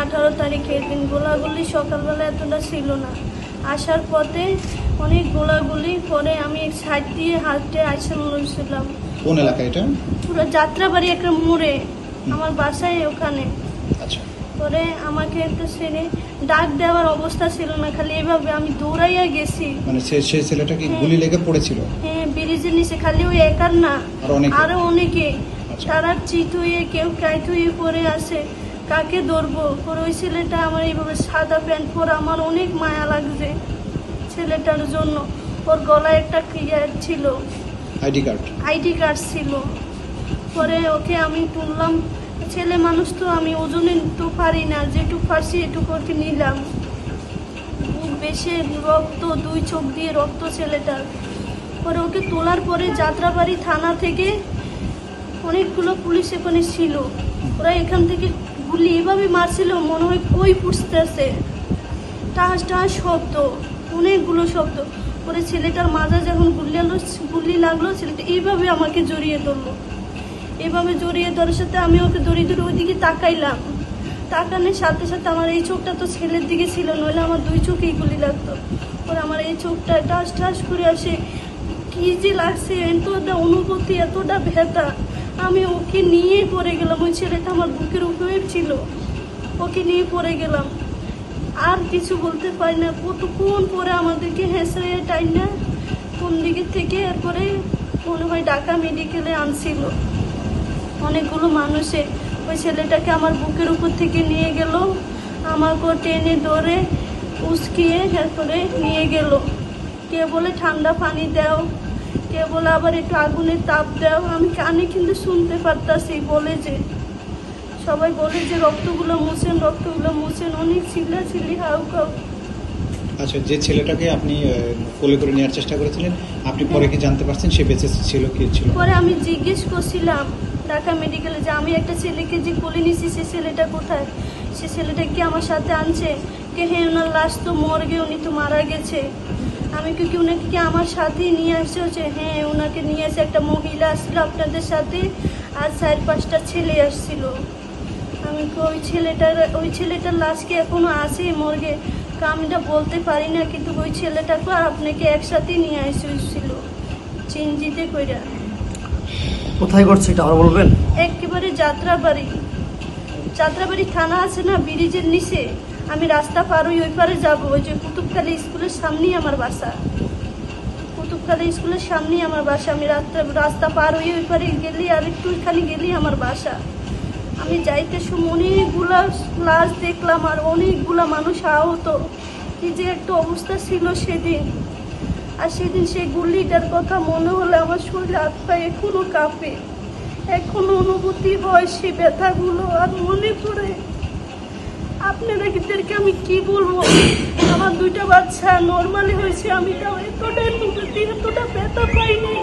18 তারিখের দিন গোলাগুলি সকালবেলা এতটা ছিল না, আসার পথে অনেক গোলাগুলি, পরে আমি সাইড দিয়ে হাঁটতে আসে মরেছিলাম। কোন এলাকা এটা? পুরো যাত্রাবাড়ি একটা মোড়ে, আমার বাসায় ওখানে। আচ্ছা, পরে আমাকে একটা ছেলে ডাক দেওয়ার অবস্থা ছিল না, খালি এভাবে আমি দৌড়াইয়া গেছি। মানে সেই ছেলেটা কি গুলি লেগে পড়েছিল? হ্যাঁ, ব্রিজের নিচে, খালি ওই একার না, আরো অনেকে। তারা চিত হয়ে কেউ কাইট হয়ে পড়ে আসে, কাকে ধরবো? পরে ওই ছেলেটা আমার এইভাবে সাদা প্যান্ট পরে, আমার অনেক মায়া লাগছে ছেলেটার জন্য। ওর গলায় একটা ক্লিয়ার ছিল, আইডি কার্ড ছিল। পরে ওকে আমি তুললাম, ছেলে মানুষ তো, আমি ওজনে তো পারি না, যেটুকু পারছি এটুকু ওকে নিলাম। বুক বেশি রক্ত, 2 চোখ দিয়ে রক্ত ছেলেটার। পরে ওকে তোলার পরে যাত্রাবাড়ি থানা থেকে অনেকগুলো পুলিশ এখানে ছিল, ওরা এখান থেকে গুলি এভাবে মারছিল, মনে হয় কই পুষতেছে, টাস টাস শব্দ, অনেকগুলো শব্দ। পরে ছেলেটার মাজা যখন গুলি লাগলো, ছেলেটা এইভাবে আমাকে জড়িয়ে ধরলো। এভাবে জড়িয়ে ধরার সাথে আমি ওকে ধরে ওইদিকে তাকাইলাম। তাকানোর সাথে সাথে আমার এই চোখটা তো ছেলের দিকে ছিল, নইলে আমার 2 চোখেই গুলি লাগতো। পরে আমার এই চোখটা টাস টাস করে আসে, কি যে লাগছে, এতটা অনুভূতি, এতটা ব্যথা। আমি ওকে নিয়ে পড়ে গেলাম, ওই ছেলেটা আমার বুকের উপরে ছিল, ওকে নিয়ে পড়ে গেলাম। আর কিছু বলতে পারি না, কতক্ষণ পরে আমাদেরকে হেসে টাইম না কোন দিকে থেকে, এরপরে মনে হয় ঢাকা মেডিকেলে আনছিল অনেকগুলো মানুষে। ওই ছেলেটাকে আমার বুকের উপর থেকে নিয়ে গেল, আমাকে টেনে ধরে উস্কিয়ে এরপরে নিয়ে গেল। কে বলে ঠান্ডা পানি দাও, কে বলে আবার একটু আগুনের তাপ দাও। আমি কানে কিন্তু শুনতে পারতাছি, বলে যে সবাই বলে যে রক্তগুলো মুছেন, রক্তগুলো মুছেন, অনেক চিল্লাচিল্লি হাউ খাও। আচ্ছা, যে ছেলেটাকে আপনি কোলে করে নেওয়ার চেষ্টা করেছিলেন, আপনি পরে কি জানতে পারছেন সে বেঁচে ছিল কি ছিল? পরে আমি জিজ্ঞেস করছিলাম ঢাকা মেডিকেলে যে আমি একটা ছেলেকে যে কোলে নিছি, সে ছেলেটা কোথায়? সে ছেলেটা কি আমার সাথে আনছে? কে হ্যাঁ, ওনার লাশ তো মর্গে, উনি তো মারা গেছে। আমি কি ওনাকে কি আমার সাথেই নিয়ে আসছে? হচ্ছে হ্যাঁ, ওনাকে নিয়ে আসে, একটা মহিলা আসছিল আপনাদের সাথে, আর 4-5টা ছেলে আসছিল। আমি ওই ছেলেটার লাশ কি এখনো আছে মর্গে? আমি এটা বলতে পারি না, কিন্তু ওই ছেলেটাকে আপনাকে একসাথে নিয়ে আসছিল চেঞ্জিতে কইরা। কোথায় ঘটছে এটা আর বলবেন? একেবারে যাত্রাবাড়ি থানা আছে না, ব্রিজের নিচে। আমি রাস্তা পার হই, ওই পারে যাবো, ওই যে কুতুবখালী স্কুলের সামনেই আমার বাসা। কুতুবখালী স্কুলের সামনেই আমার বাসা। আমি রাস্তা পার হই, ওই পারে গেলেই আর একটুখানি গেলেই আমার বাসা। আমি যাইতে সময় অনেকগুলা লাশ দেখলাম, আর অনেকগুলা মানুষ আহত। কি যে একটা অবস্থা ছিল সেদিন। আর সেদিন সেই গুলিটার কথা মনে হলে আমার শরীর হাত পা এখনো কাঁপে, এখনো অনুভূতি হয় সেই ব্যথাগুলো, আর মনে পড়ে। আপনাদেরকে আমি কি বলবো, আমার 2টা বাচ্চা নর্মালি হয়েছে, আমি তাও এতটা অনুভূতি, এতটা ব্যথা পাইনি।